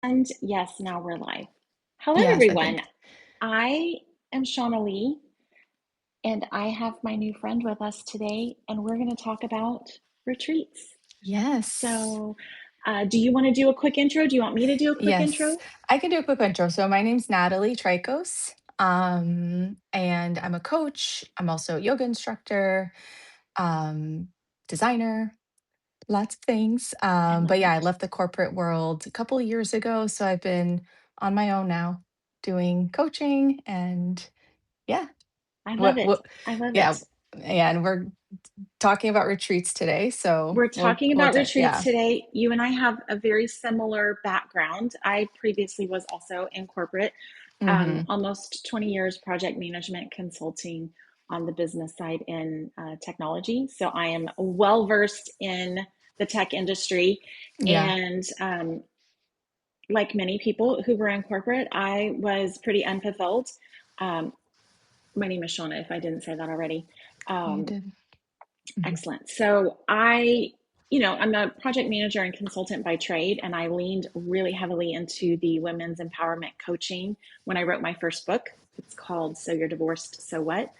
And yes, now we're live. Hello, Yes, I everyone. think. I am Shauna Lee, and I have my new friend with us today, and we're going to talk about retreats. Yes. So, do you want to do a quick intro? Do you want me to do a quick Yes. intro? I can do a quick intro. So my name's Nathalie Traikos. And I'm a coach. I'm also a yoga instructor, um, designer, lots of things. I But love yeah, I it. left the corporate world a couple of years ago. So I've been on my own now doing coaching and yeah. I love it. What I love yeah. it. Yeah, and we're talking about retreats today. So We're talking about retreats yeah. today. You and I have a very similar background. I previously was also in corporate, Mm-hmm. almost 20 years project management consulting on the business side in technology. So I am well versed in the tech industry. Yeah. And like many people who were in corporate, I was pretty unfulfilled. Um, my name is Shauna, if I didn't say that already. You Um, did. Mhm. Excellent. So I'm a project manager and consultant by trade, and I leaned really heavily into the women's empowerment coaching when I wrote my first book. It's called So You're Divorced, So What?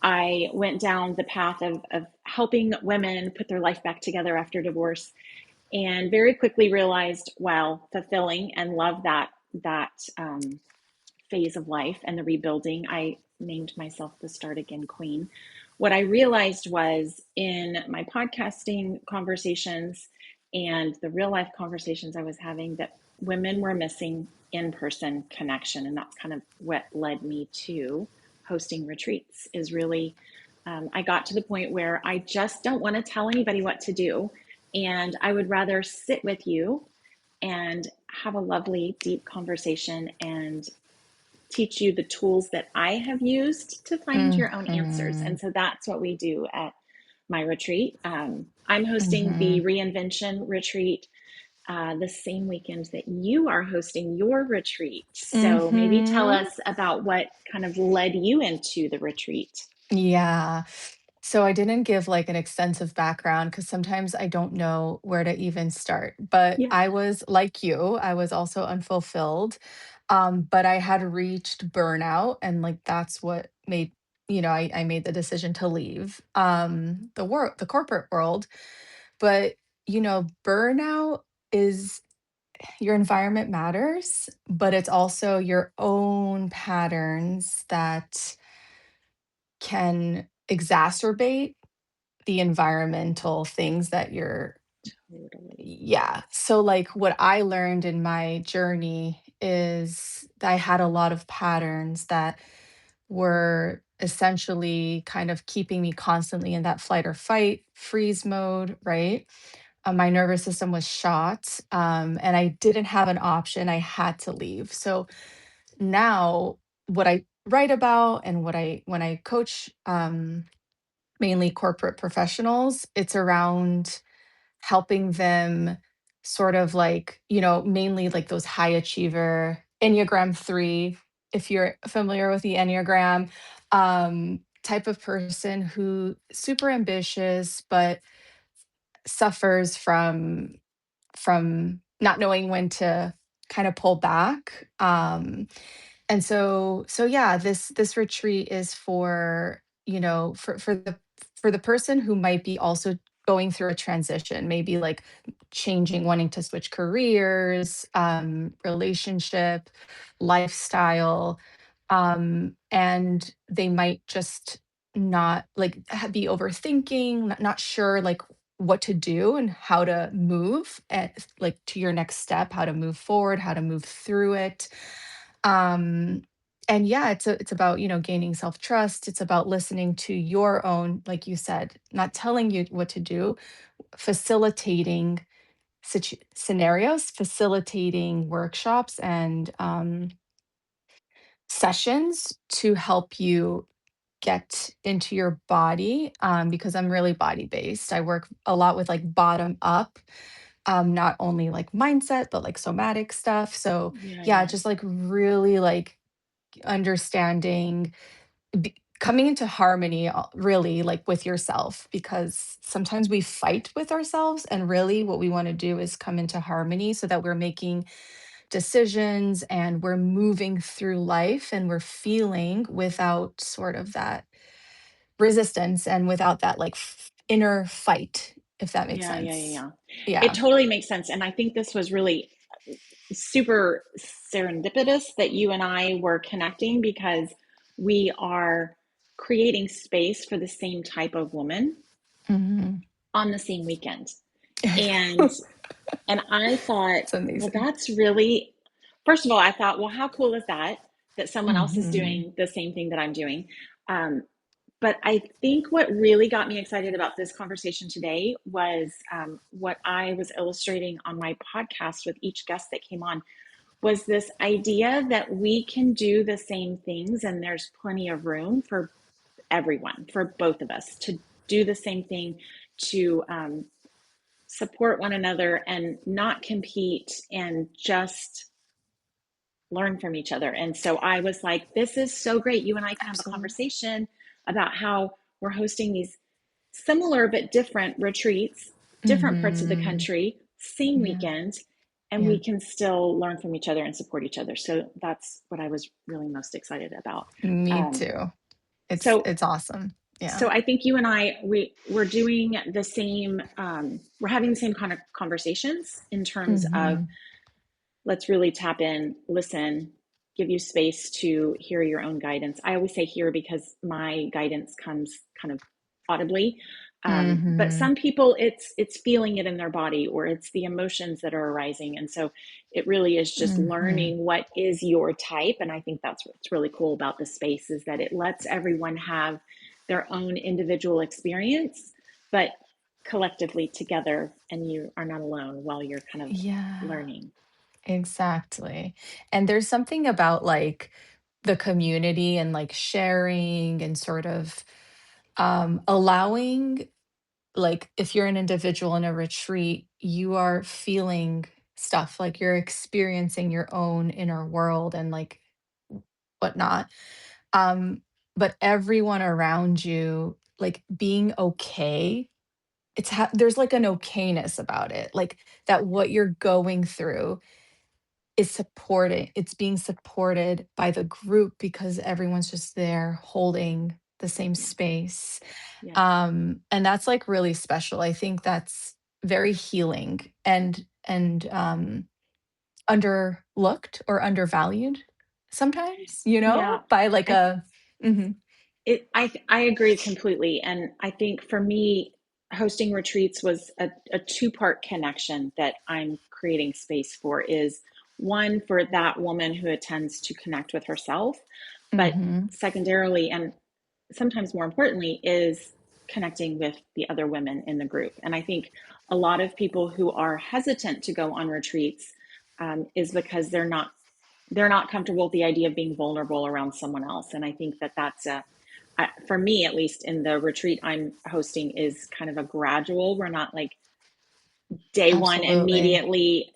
I went down the path of helping women put their life back together after divorce and very quickly realized, wow, fulfilling and love that phase of life and the rebuilding. I named myself the Start Again Queen. What I realized was in my podcasting conversations and the real life conversations I was having that women were missing in person connection. And that's kind of what led me to hosting retreats, is really, I got to the point where I just don't want to tell anybody what to do. And I would rather sit with you and have a lovely, deep conversation and teach you the tools that I have used to find your own answers. Mhm. And so that's what we do at my retreat. I'm hosting the Mhm. reinvention retreat the same weekend that you are hosting your retreat. So maybe tell Mhm. us about what kind of led you into the retreat. Yeah. So I didn't give like an extensive background because sometimes I don't know where to even start. But Yeah. I was like you, I was also unfulfilled. But I had reached burnout and like that's what made, I made the decision to leave the corporate world. But burnout is your environment matters, but it's also your own patterns that can exacerbate the environmental things that you're Totally. yeah. So like what I learned in my journey is that I had a lot of patterns that were essentially kind of keeping me constantly in that flight or fight freeze mode, right? My nervous system was shot, and I didn't have an option. I had to leave. So now, what I write about and what I when I coach mainly corporate professionals, it's around helping them sort of like mainly like those high achiever Enneagram 3, if you're familiar with the Enneagram, type of person who super ambitious but suffers from not knowing when to kind of pull back. And so yeah, this retreat is for, for the person who might be also going through a transition, maybe like changing, wanting to switch careers, relationship, lifestyle, and they might just not like be overthinking, not sure like what to do and how to move at like to your next step, how to move forward, how to move through it. Um and yeah, it's about, gaining self-trust. It's about listening to your own, like you said, not telling you what to do, facilitating scenarios, facilitating workshops and sessions to help you get into your body, because I'm really body based. I work a lot with like bottom up, not only like mindset, but like somatic stuff. So yeah, just Yes. like really like understanding, coming into harmony, really like with yourself, because sometimes we fight with ourselves and really what we want to do is come into harmony so that we're making decisions and we're moving through life and we're feeling without sort of that resistance and without that like inner fight, if that makes Yeah, yeah, yeah, sense. yeah. It Yeah. totally makes sense. And I think this was really super serendipitous that you and I were connecting because we are creating space for the same type of woman Mhm. on the same weekend. I And know. and I thought, It's well, amazing. that's really, first of all, I thought, well, how cool is that that someone else is Mhm. doing the same thing that I'm doing? Um, but I think what really got me excited about this conversation today was what I was illustrating on my podcast with each guest that came on was this idea that we can do the same things and there's plenty of room for everyone, for both of us to do the same thing, to support one another and not compete and just learn from each other. And so I was like, this is so great. You and I can have a Absolutely. conversation about how we're hosting these similar but different retreats, different parts of the Mhm. country, same Yeah. weekend, and Yeah. we can still learn from each other and support each other. So that's what I was really most excited about. Me Um, too. It's so it's awesome. Yeah. so I think you and I we're doing the same. We're having the same kind of conversations in terms of Mhm. let's really tap in, listen, give you space to hear your own guidance. I always say hear because my guidance comes kind of audibly. But Mhm. some people it's feeling it in their body or it's the emotions that are arising. And so it really is just Mhm. learning what is your type. And I think that's what's really cool about the space is that it lets everyone have their own individual experience, but collectively together and you are not alone while you're kind of Yeah. learning. Exactly. And there's something about like the community and like sharing and sort of allowing, like, if you're an individual in a retreat, you are feeling stuff, like you're experiencing your own inner world and like whatnot. Um, but everyone around you, like being okay, there's like an okayness about it, like that what you're going through it's being supported by the group because everyone's just there holding the same Yeah. space. Yeah. And that's like really special. I think that's very healing and underlooked or undervalued sometimes, Yeah. by like I a mhm, I agree completely. And I think for me, hosting retreats was a two-part connection that I'm creating space for is one for that woman who attends to connect with herself, but mhm, secondarily and sometimes more importantly is connecting with the other women in the group. And I think a lot of people who are hesitant to go on retreats is because they're not comfortable with the idea of being vulnerable around someone else. And I think that that's for me at least in the retreat I'm hosting is kind of a gradual. We're not like day one absolutely. immediately,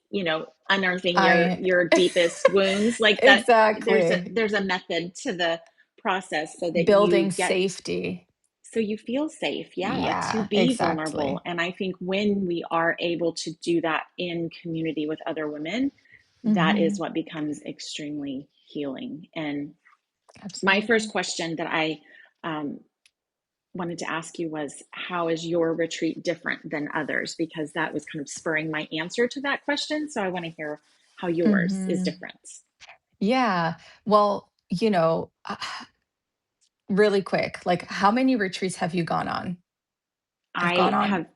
unearthing your I your deepest wounds like that. There's a exactly. there's a method to the process so that Building you get safety. so you feel safe, yeah, to Yeah, be vulnerable. exactly. And I think when we are able to do that in community with other women, that is Mhm. what becomes extremely healing. And my first Absolutely. question that I um, wanted to ask you was, how is your retreat different than others? Because that was kind of spurring my answer to that question. So I want to hear how yours is Mhm. different. Yeah. Well, really quick, like how many retreats have you gone on? I've I gone on have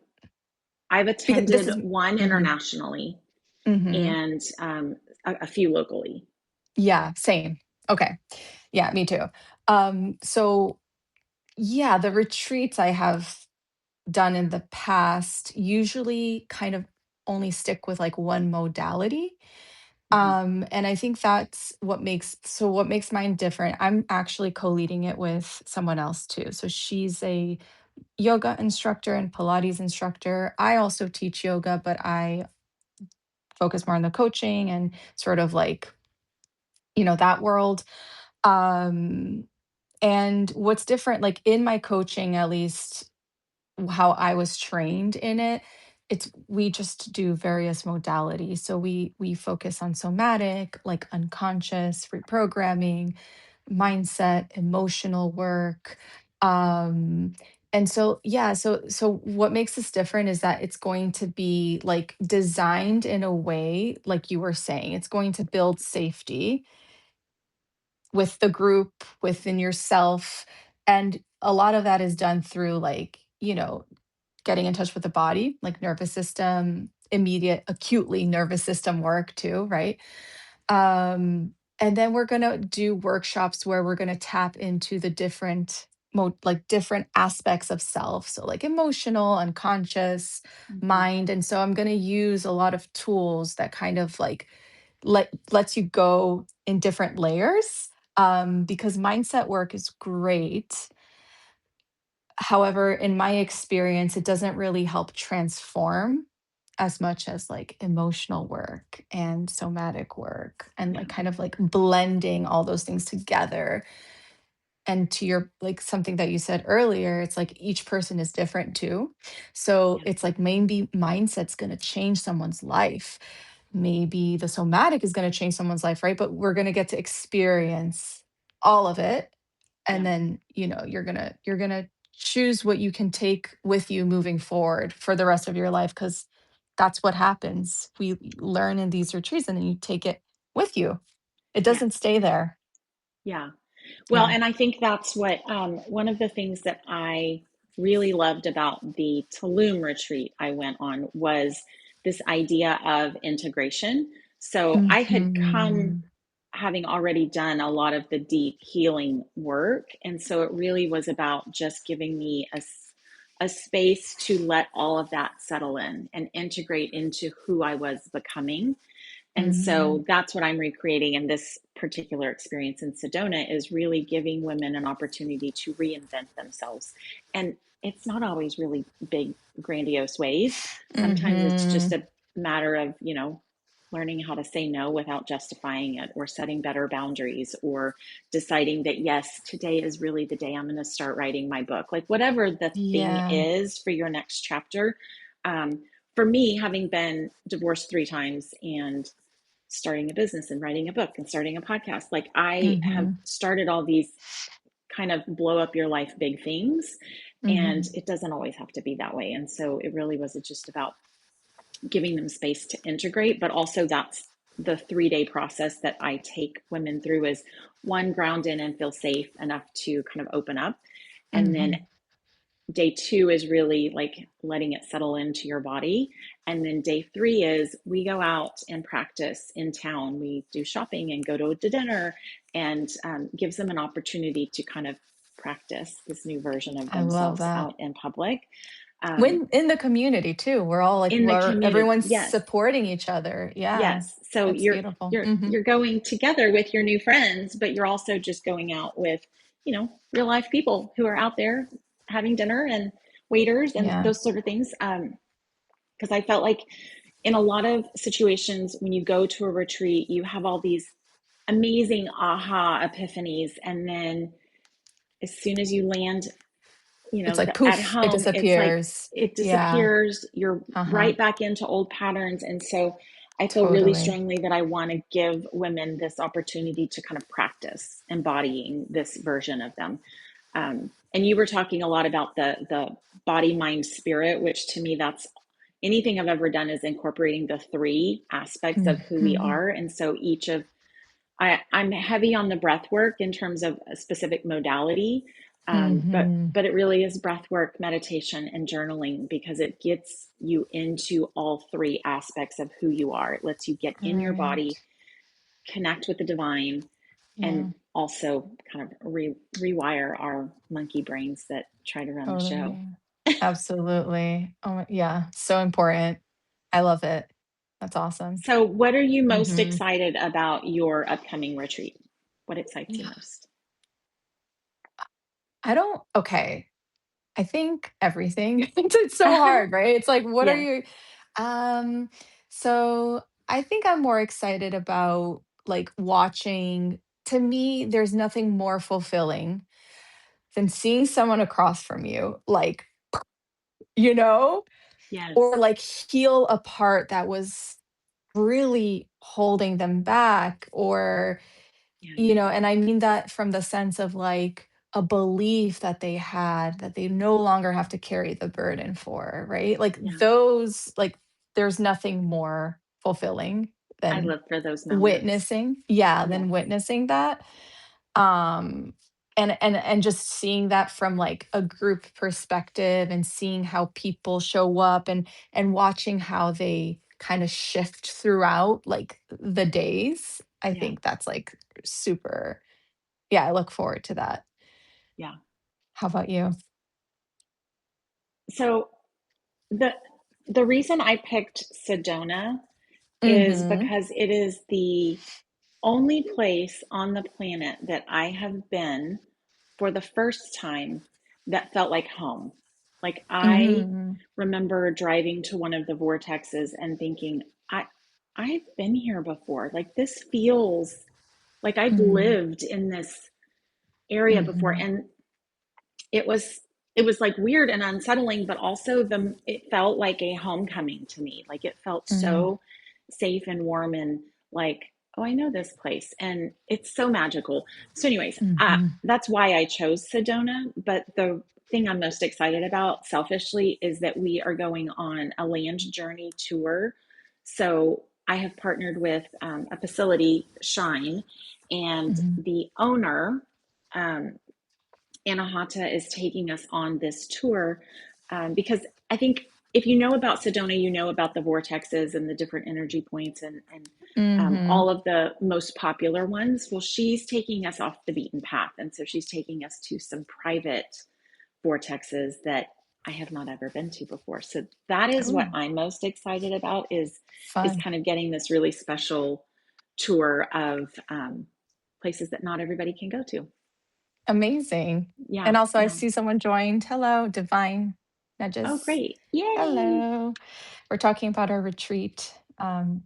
I've because this attended is one mhm, internationally mhm. and a few locally. Yeah, same. Okay. Yeah, me too. So yeah, the retreats I have done in the past usually kind of only stick with like one modality. Mhm. And I think that's what makes mine different. I'm actually co-leading it with someone else too. So she's a yoga instructor and Pilates instructor. I also teach yoga, but I focus more on the coaching and sort of like, that world. Um, and what's different, like in my coaching, at least how I was trained in it, it's we just do various modalities. So we focus on somatic, like unconscious, reprogramming, mindset, emotional work. Um and so yeah, so what makes this different is that it's going to be like designed in a way like you were saying. It's going to build safety with the group, within yourself, and a lot of that is done through like, getting in touch with the body, like nervous system, immediate, acutely nervous system work too, right? And then we're gonna do workshops where we're gonna tap into the like different aspects of self. So like emotional, unconscious, Hmm. mind. And so I'm gonna use a lot of tools that kind of like lets you go in different layers. Because mindset work is great. However, in my experience, it doesn't really help transform as much as like emotional work and somatic work and Yeah. like kind of like blending all those things together. And to your like something that you said earlier, it's like each person is different too. So Yeah. it's like maybe mindset's going to change someone's life. Maybe the somatic is going to change someone's life, right? But we're going to get to experience all of it. And Yeah. then, you're going to choose what you can take with you moving forward for the rest of your life, cuz that's what happens. We learn in these retreats and then you take it with you. It Yeah. doesn't stay there. Yeah. Well, Yeah. and I think that's what one of the things that I really loved about the Tulum retreat I went on was this idea of integration. So I had come Mhm. having already done a lot of the deep healing work. And so it really was about just giving me a space to let all of that settle in and integrate into who I was becoming. And Mhm. so that's what I'm recreating in this particular experience in Sedona is really giving women an opportunity to reinvent themselves. And it's not always really big, grandiose ways. Sometimes it's just Mhm. a matter of, learning how to say no without justifying it, or setting better boundaries, or deciding that, yes, today is really the day I'm going to start writing my book. Like whatever the thing Yeah. is for your next chapter. Um, for me, having been divorced 3 times and starting a business and writing a book and starting a podcast. Like I have Mhm. started all these kind of blow up your life big things, and Mhm. it doesn't always have to be that way. And so it really was just about giving them space to integrate, but also that's the 3 day process that I take women through is one, ground in and feel safe enough to kind of open up. And then Mhm. day 2 is really like letting it settle into your body. And then day 3 is we go out and practice in town. We do shopping and go to dinner, and gives them an opportunity to kind of practice this new version of I love themselves that. out in public, um, When in the community too, we're all like in the community. everyone's Yes. supporting each other. Yeah. Yes. So It's you're beautiful. you're Mhm. you're going together with your new friends, but you're also just going out with, real life people who are out there having dinner, and waiters and Yeah. those sort of things. Because I felt like in a lot of situations when you go to a retreat, you have all these amazing aha epiphanies, and then as soon as you land, It's like at poof, it home, it's like disappears. it Yeah. disappears. You're Uh-huh. right back into old patterns. And so I feel really Totally. strongly that I want to give women this opportunity to kind of practice embodying this version of them. And you were talking a lot about the body, mind, spirit, which to me, that's anything I've ever done is incorporating the 3 aspects of who we Mhm. are. And so I'm heavy on the breath work in terms of a specific modality, but Mhm. it really is breath work, meditation, and journaling, because it gets you into all 3 aspects of who you are. It lets you get in your body, Right. connect with the divine, and Yeah. also kind of rewire our monkey brains that try to run the show. Totally. Absolutely. Oh, yeah. So important. I love it. That's awesome. So, what are you most Mhm. excited about your upcoming retreat? What excites you most? I don't okay. I think everything. It's so hard, right? It's like, what are Yeah. you um, so I think I'm more excited about like watching to me, there's nothing more fulfilling than seeing someone across from you, like, you know? Yes. or like heal a part that was really holding them back, or Yeah. and I mean that from the sense of like a belief that they had that they no longer have to carry the burden for, right? Like Yeah. those, like there's nothing more fulfilling I than live for those moments. witnessing, yeah, Yes. than witnessing that. Um and just seeing that from like a group perspective, and seeing how people show up, and watching how they kind of shift throughout like the days. I Yeah. think that's like super, yeah, I look forward to that. Yeah. How about you? So the the reason I picked Sedona is Mhm. because it is the only place on the planet that I have been for the first time that felt like home. Like I Mhm. remember driving to one of the vortexes and thinking, I've been here before. Like this feels like I've Mhm. lived in this area before. Mhm. And it was it was like weird and unsettling, but also the it felt like a homecoming to me. Like it felt Mhm. so safe and warm and like, oh, I know this place, and it's so magical. So anyways, Mhm. that's why I chose Sedona. But the thing I'm most excited about selfishly is that we are going on a land journey tour. So I have partnered with a facility, Shine, and Mhm. the owner, um, Anahata, is taking us on this tour, because I think if you know about Sedona, you know about the vortexes and the different energy points, and Mhm. all of the most popular ones. Well, she's taking us off the beaten path. And so she's taking us to some private vortexes that I have not ever been to before. So that is what Oh, I'm most excited about, is fun. kind of getting this really special tour of places that not everybody can go to. Amazing. Yeah, And also I yeah. see someone joined. Hello, Divine Oh, Nudges. great. Yay. Hello. We're talking about our retreat.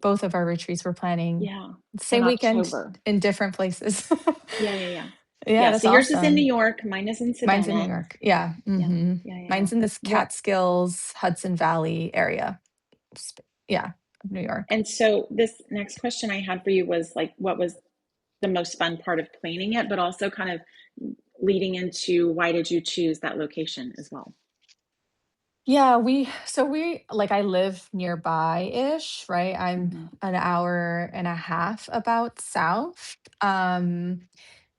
Both of our retreats we're planning Yeah. the In same weekend October. in different places. Yeah, yeah, yeah. Yeah, Yeah. So that's yours is in New awesome. York, mine is in Mine's in New Sedona. York. Yeah. Yeah, Hmm. yeah, yeah, yeah. Mine's in this What Catskills, Hudson Valley area. Yeah, of New York. and so this next question I had for you was like, what was the most fun part of planning it, but also kind of leading into why did you choose that location as well? Yeah, we like I live nearby-ish, right? I'm Hmm. an hour and a half about south.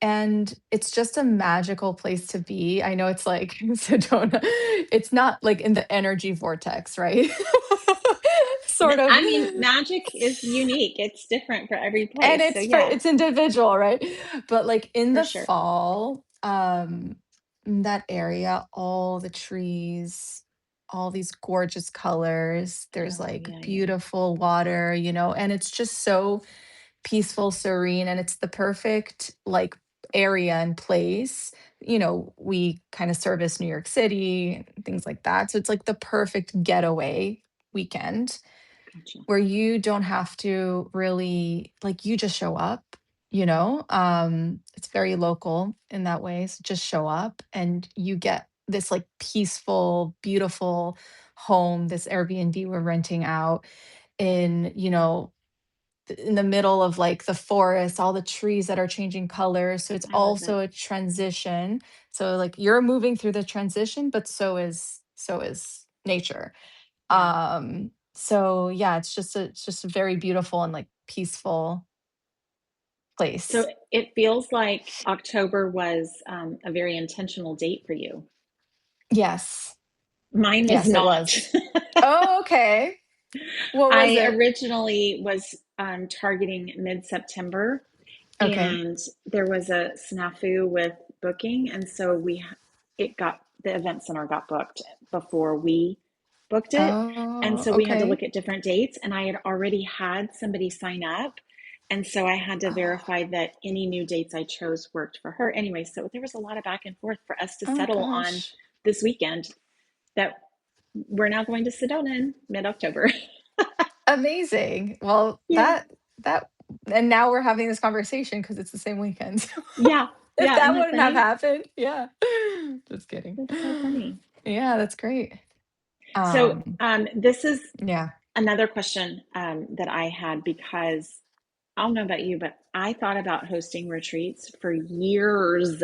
And it's just a magical place to be. I know it's like Sedona. It's not like in the energy vortex, right? Sort of. I mean, magic is unique. It's different for every And place. So yeah, it's individual, right? But like in for the sure. fall, in that area, all the trees, all these gorgeous colors, there's Oh like yeah, yeah. beautiful water, and it's just so peaceful, serene, and it's the perfect like area and place. We kind of service New York City and things like that. So it's like the perfect getaway weekend Gotcha. where you don't have to really like you just show up. It's very local in that way. So just show up and you get this like peaceful, beautiful home, this Airbnb we're renting out in the middle of like the forest, all the trees that are changing colors. So it's I love it. also a transition. So like you're moving through the transition, but so is nature. Yeah. So yeah, it's just a very beautiful and like peaceful So place. it feels like October was a very intentional date for you. Yes. Mine is Yes, it not. was. Oh, okay. What was I it? originally was targeting mid-September, Okay. and there was a snafu with booking, and so the event center got booked before we booked it, and Oh, so we had to okay. look at different dates, and I had already had somebody sign up, and so I had to Oh, verify that any new dates I chose worked for her. Anyway, so there was a lot of back and forth for us to oh my settle on gosh. this weekend that we're now going to Sedona in mid-October. Amazing. Well, Yeah. that and now we're having this conversation because it's the same weekend. Yeah. If Yeah. Isn't that that wouldn't have funny? happened, yeah. Just kidding. That's so funny. Yeah, that's great. So Um, this is yeah. another question that I had because I don't know about you, but I thought about hosting retreats for years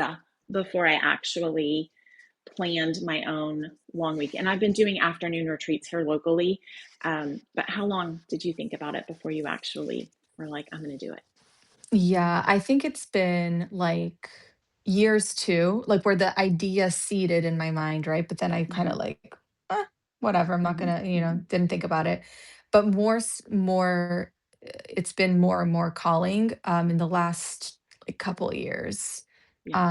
before I actually planned my own long week. And I've been doing afternoon retreats here locally. But how long did you think about it before you actually were like, I'm going to do it? Yeah, I think it's been like years too, like where the idea seeded in my mind, right? But then I kind of Hmm. like, eh, whatever, I'm not Hmm. gonna, Hmm. didn't think about it. But it's been more and more calling in the last like couple of years. Yeah.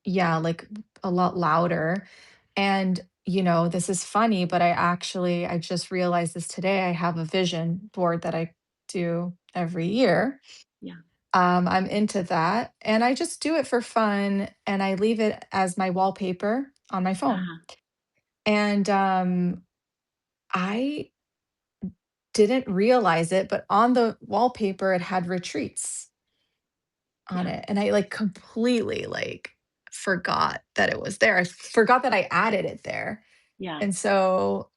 Yeah, like a lot louder. And this is funny, but I just realized this today. I have a vision board that I do every year. Yeah. I'm into that, and I just do it for fun, and I leave it as my wallpaper on my phone. Uh-huh. And, I didn't realize it, but on the wallpaper, it had retreats on Yeah. it, and I, like, completely, like, forgot that it was there. I forgot that I added it there, Yeah. and so,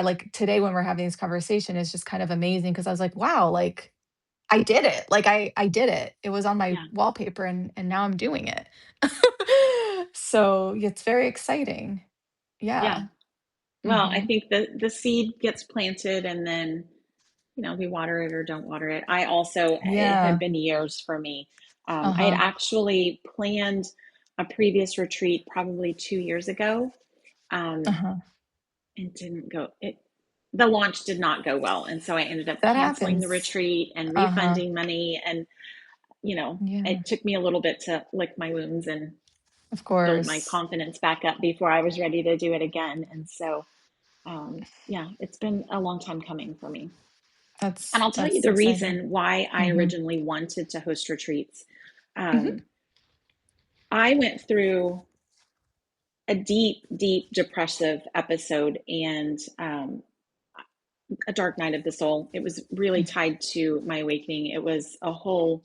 like, today when we're having this conversation, it's just kind of amazing because I was like, "Wow," like, I did it. Like I did it. It was on my Yeah. wallpaper and now I'm doing it. So it's very exciting. Yeah. Yeah. Well, I Mhm. think the seed gets planted and then, we water it or don't water it. I also, it had Yeah. been years for me. I had Uh-huh. actually planned a previous retreat probably 2 years ago. Um, Uh-huh. and didn't go, the launch did not go well. And so I ended up That canceling the happens. retreat and Uh-huh. refunding money. And, Yeah. it took me a little bit to lick my wounds and Of build my course. confidence back up before I was ready to do it again. And so, yeah, it's been a long time coming for me. And I'll tell you That's the exciting. reason why I Mhm. originally wanted to host retreats. Mhm. Um, I went through a deep, deep depressive episode and a dark night of the soul. It was really Mm. tied to my awakening. It was a whole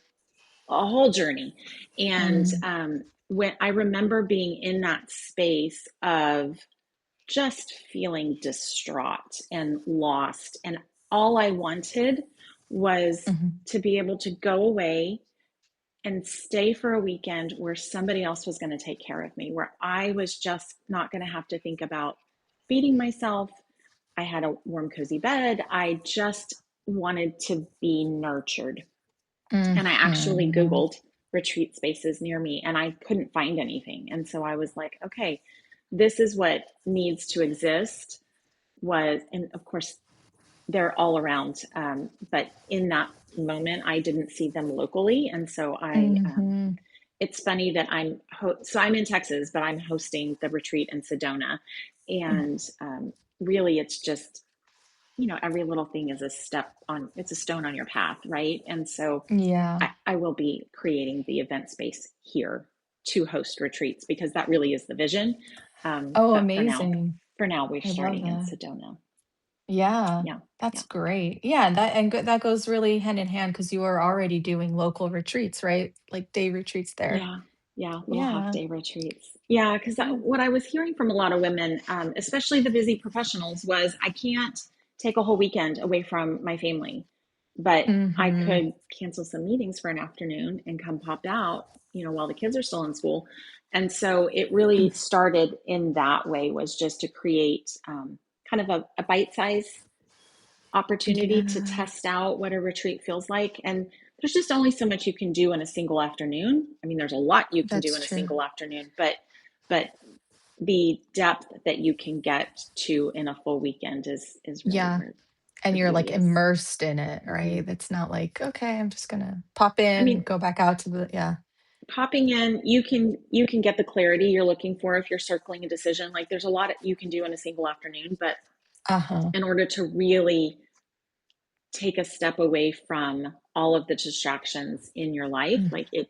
journey. And Mm. when I remember being in that space of just feeling distraught and lost. And all I wanted was Mhm. to be able to go away and stay for a weekend where somebody else was going to take care of me, where I was just not going to have to think about feeding myself. I had a warm, cozy bed. I just wanted to be nurtured. And I actually Mhm. Googled retreat spaces near me and I couldn't find anything. And so I was like, okay, this is what needs to exist. And of course, they're all around. But in that moment, I didn't see them locally. And so Mhm. it's funny that so I'm in Texas, but I'm hosting the retreat in Sedona. Mm. And really, it's just, every little thing is it's a stone on your path, right? And so Yeah. I will be creating the event space here to host retreats because that really is the vision. Oh, But for now, amazing. we're I love starting in that. Sedona. Yeah, Yeah, that's yeah, great. Yeah, that goes really hand in hand because you are already doing local retreats, right? Like day retreats there. yeah, yeah. Little half Yeah. day retreats. Yeah, because Yeah. what I was hearing from a lot of women, especially the busy professionals, was I can't take a whole weekend away from my family, but I Mhm. could cancel some meetings for an afternoon and come pop out, while the kids are still in school. And so it really Mm. started in that way, was just to create kind of a bite size opportunity to Yeah, test out what a retreat feels like. And there's just only so much you can do in a single afternoon. I mean, there's a lot you can do that's in a true. single afternoon, but the depth that you can get to in a full weekend is really Yeah, where and the you're, like, beauty is. immersed in it, Hmm. right? It's not like, "Okay, I'm just gonna pop I in, mean, go back out to the" yeah. popping in, you can get the clarity you're looking for if you're circling a decision. Like there's a lot you can do in a single afternoon, but Uh-huh. in order to really take a step away from all of the distractions in your life, Mm. like it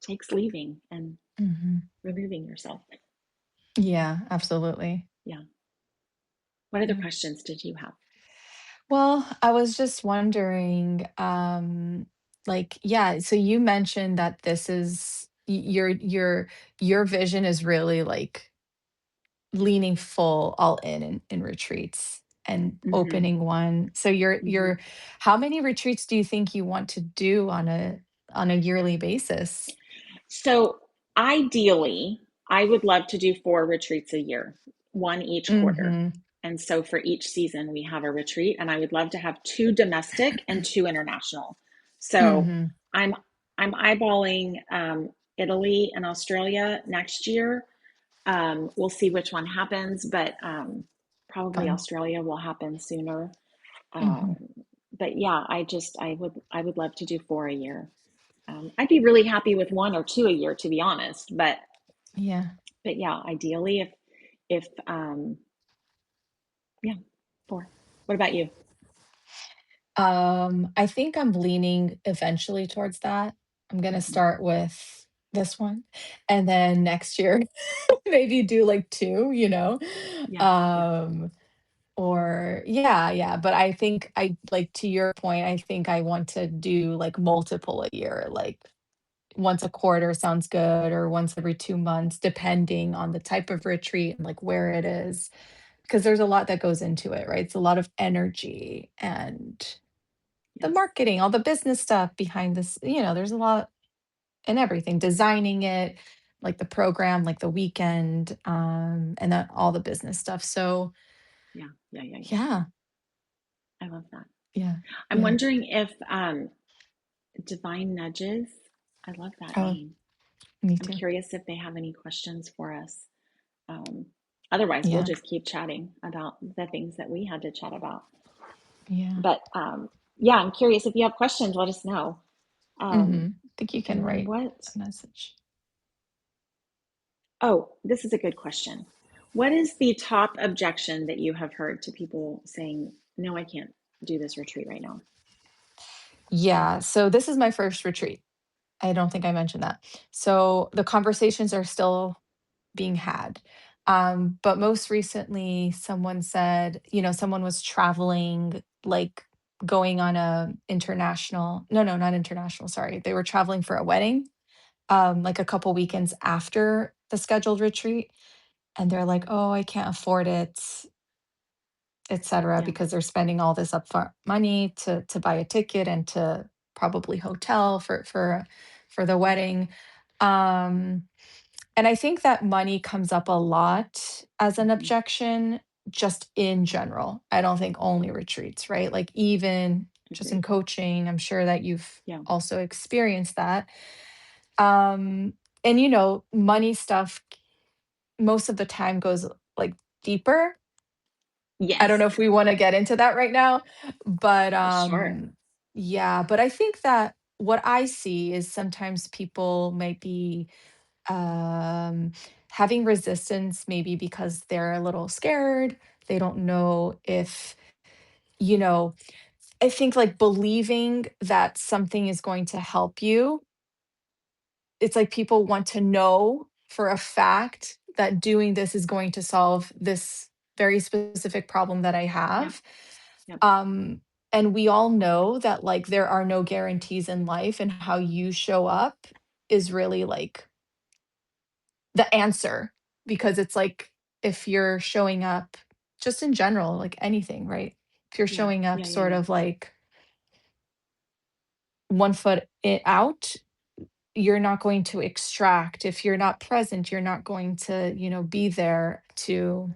takes leaving and Mhm. removing yourself. Yeah, absolutely. Yeah. What other Yeah. questions did you have? Well, I was just wondering, like, yeah, so you mentioned that this is your vision is really like leaning full all in retreats and Hmm. opening one. So you're Hmm. how many retreats do you think you want to do on a yearly basis? So ideally, I would love to do 4 retreats a year, one each quarter. Mhm. And so for each season, we have a retreat, and I would love to have 2 domestic and 2 international. So Mhm. I'm I'm eyeballing Italy and Australia next year. We'll see which one happens, but probably Fun. Australia will happen sooner. Um, Mhm. but yeah, I would love to do 4 a year. I'd be really happy with 1 or 2 a year, to be honest. Yeah. But yeah, ideally, if yeah, 4. What about you? I think I'm leaning eventually towards that. I'm gonna Hmm. start with this one, and then next year, maybe do, like, 2, you know? Yeah, yeah, Um, or yeah, yeah, but I think I like, to your point, I think I want to do, like, multiple a year, like, once a quarter sounds good, or once every 2 months, depending on the type of retreat and, like, where it is, because there's a lot that goes into it, right? It's a lot of energy and the yes, marketing, all the business stuff behind this, there's a lot in everything, designing it, like the program, like the weekend, and then all the business stuff. So yeah, yeah, yeah, yeah. yeah, I love that. yeah, I'm yeah. wondering if Divine Nudges. I love that Oh, name. me I'm too. curious if they have any questions for us. Um, Otherwise, we'll Yeah, just keep chatting about the things that we had to chat about. yeah. But yeah, I'm curious if you have questions, let us know. Mm-hmm. Um, I think you can and then write what? a message. Oh, this is a good question. What is the top objection that you have heard to people saying, no, I can't do this retreat right now? Yeah. So this is my first retreat. I don't think I mentioned that. So the conversations are still being had. But most recently, someone said, someone was traveling, like going on a international, no, no, not international, sorry. They were traveling for a wedding, like a couple weekends after the scheduled retreat. And they're like, oh, I can't afford it, et cetera, Yeah, because they're spending all this upfront money to buy a ticket and to probably hotel for the wedding. Um, and I think that money comes up a lot as an hmm, objection, just in general. I don't think only retreats, right? Like, even just in agreed. coaching, I'm sure that you've Yeah. also experienced that. Um, and money stuff most of the time goes like deeper. I don't Yes. know if we want to get into that right now, but Sure. yeah, but I think that what I see is sometimes people might be um, having resistance, maybe because they're a little scared. They don't know if, you know, I think like believing that something is going to help you. It's like people want to know for a fact that doing this is going to solve this very specific problem that I Yep. have. Yep. Um, and we all know that like there are no guarantees in life, and how you show up is really like the answer, because it's like if you're showing up just in general, like anything, right? If you're Yeah. showing up Yeah. Yeah. sort Yeah. of like one foot out, you're not going to extract. If you're not present, you're not going to, be there to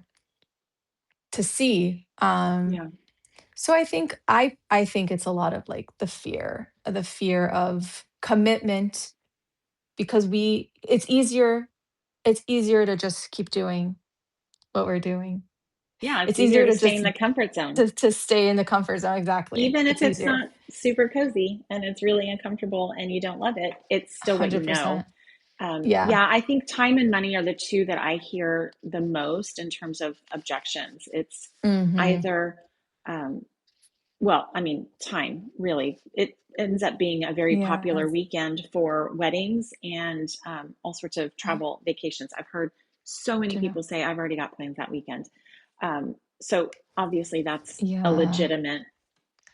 see. Yeah. So I think it's a lot of like the fear of commitment, because it's easier to just keep doing what we're doing. Yeah. It's It's easier easier to to stay in just the comfort zone, to stay in the comfort zone, exactly. even if It's it's easier. not super cozy and it's really uncomfortable and you don't love it. It's still what you know. 100%. Yeah. Yeah, I think time and money are the two that I hear the most in terms of objections. It's Mhm. either, um, well, I mean, time really. It ends up being a very Yeah. popular weekend for weddings and all sorts of Yeah. travel vacations. I've heard so many Do you know? people say, I've already got plans that weekend. So obviously, that's a Yeah. legitimate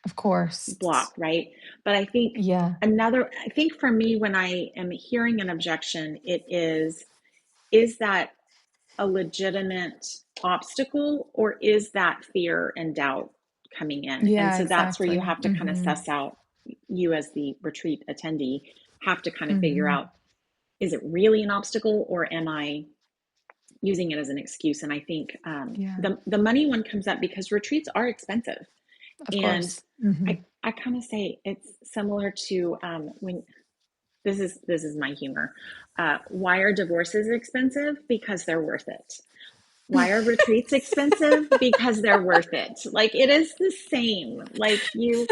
Of course. block, right? But Yeah. I think for me, when I am hearing an objection, it is that a legitimate obstacle, or is that fear and doubt coming in? And Yeah, so that's where you exactly. have to kind of suss out, you as the retreat attendee have to kind of figure Mhm. out, is it really an obstacle, or am I using it as an excuse? And I think Yeah, the money one comes up because retreats are expensive. of And course. Mhm. I kind of say it's similar to when this is my humor. Why are divorces expensive? Because they're worth it. Why are retreats expensive? Because they're worth it. Like, it is the same. Like, you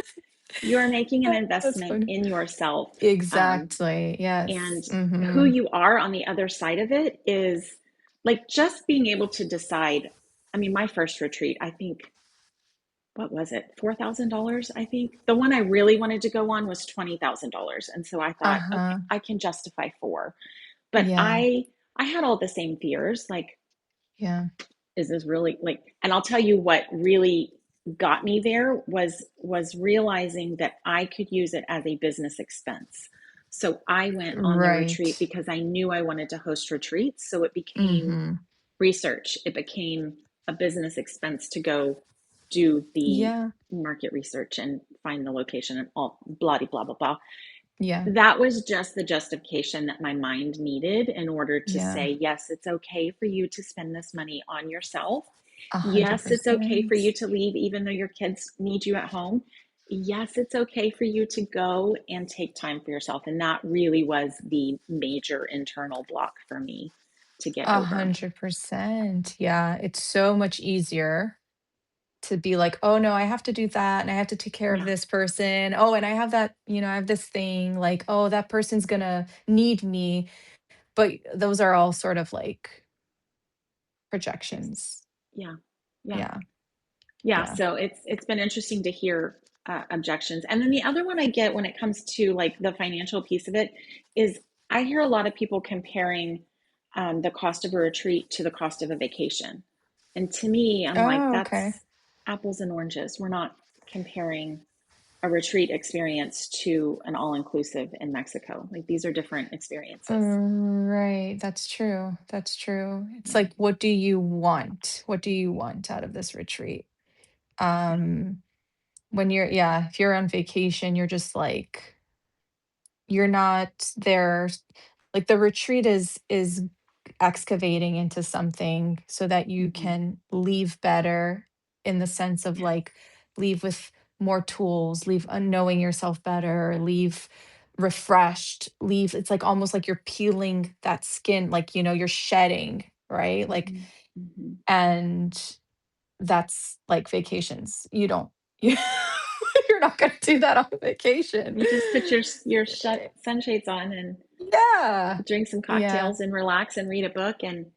are making an That's investment funny. in yourself, Exactly, and yes. who Mhm. you are on the other side of it is like just being able to decide. I mean, my first retreat, I think, what was it, $4,000? I think the one I really wanted to go on was $20,000, and so I thought, okay, Uh-huh. I can justify four. But Yeah, I had all the same fears, like, yeah. is this really like, and I'll tell you what really got me there was realizing that I could use it as a business expense. So I went on the retreat Right. because I knew I wanted to host retreats, so it became Mhm. research. It became a business expense to go do the Yeah, market research and find the location and all blah blah blah blah. yeah, That was just the justification that my mind needed in order to yeah. say, yes, it's okay for you to spend this money on yourself. Yes, it's okay for you 100%. to leave even though your kids need you at home. Yes, it's okay for you to go and take time for yourself. And that really was the major internal block for me to get over. 100%. Yeah, it's so much easier to be like, "Oh, no, I have to do that, and I have to take care of Yeah. this person. Oh, and I have that, I have this thing, like, oh, that person's gonna need me." But those are all sort of like Ex- projections. yeah. Yeah. Yeah, Yeah, yeah. so it's been interesting to hear objections. And then the other one I get when it comes to like the financial piece of it is I hear a lot of people comparing the cost of a retreat to the cost of a vacation. And to me, I'm like, Oh, okay. that's apples and oranges. We're not comparing a retreat experience to an all-inclusive in Mexico. Like, these are different experiences. Right, that's true, that's true. It's Yeah, like, what do you want? What do you want out of this retreat? yeah. Um, when you're yeah, if you're on vacation, you're just like you're not there like, the retreat is excavating into something so that you Hmm. can leave better in the sense of, Yeah. like, leave with more tools, leave knowing yourself better, leave refreshed, leave it's, like, almost like you're peeling that skin, like, you're shedding, right? Like, Hmm. Hmm. and that's like vacations. You don't you you're not gonna do that on vacation. You just put your Eh, sunshades on and yeah. drink some Yeah. cocktails and relax and read a book and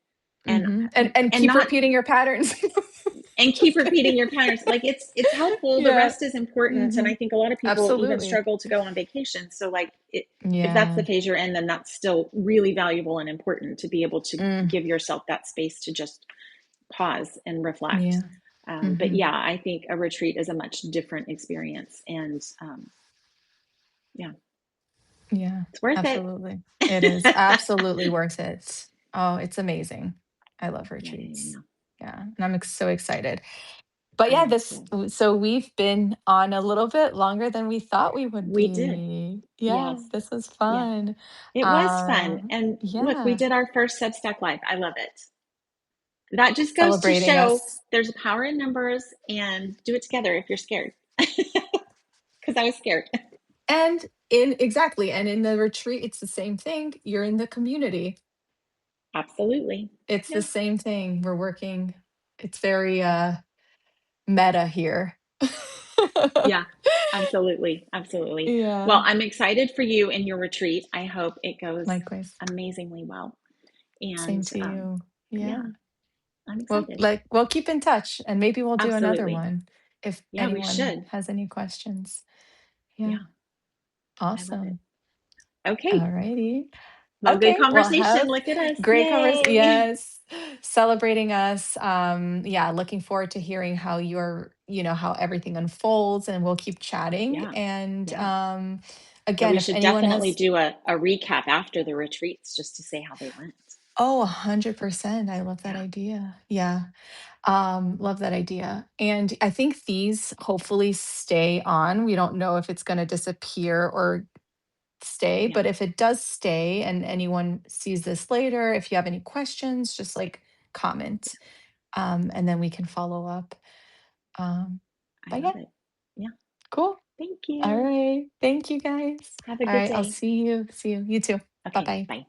Mhm. And and keep not repeating your patterns. and Just keep repeating kidding. your patterns. Like, it's helpful, the Yeah. rest is important, and I Mhm. think a lot of people even Absolutely. struggle to go on vacation. So like, if that's the Yeah. phase you're in, then that's still really valuable and important to be able to Mm. give yourself that space to just pause and reflect. Yeah. But Mhm. yeah, I think a retreat is a much different experience, and yeah, Yeah. it's worth it. Absolutely. It is absolutely worth it. Oh, it's amazing. I love Yeah, yeah, yeah, retreats. yeah. Yeah, and I'm so excited. But I yeah, am this too. so we've been on a little bit longer than we thought we would We did. be. Yeah, Yes. this was Yeah. fun. It was fun. And look, we Yeah, did our first Substack Live. I love it. That just goes to celebrating show us. there's a power in numbers, and do it together if you're scared. Because I was scared. And in exactly, and in the retreat, it's the same thing. You're in the community. Absolutely. It's the Yeah. same thing. We're working. It's very meta here. Yeah. Absolutely. Absolutely. Well, Yeah, I'm excited for you and your retreat. I hope it goes likewise. amazingly well. Same And to you. yeah, Yeah. I'm Well, excited. like we'll keep in touch and maybe we'll do another Absolutely. one if Yeah, we anyone should. has any questions. Yeah. Yeah, I love it. Awesome. Okay. Alrighty. Well, good Okay. Well, conversation. have Look at us. great conversation. Yay. Yes. Celebrating us. Yeah. Looking forward to hearing how how everything unfolds and we'll keep chatting. Yeah. And Yeah. Yeah, again, we if should anyone definitely has do a recap after the retreats just to say how they went. Oh, 100%. I love that Yeah. idea. Yeah. Love that idea. And I think these hopefully stay on. We don't know if it's going to disappear or stay, Yeah. but if it does stay and anyone sees this later, if you have any questions, just like comment, and then we can follow up. Um, I but yeah, love it. Yeah. cool. Thank All you. right. Thank you guys. Have a All good right. I'll day. see you. See you. You too. Bye Okay. bye. Bye.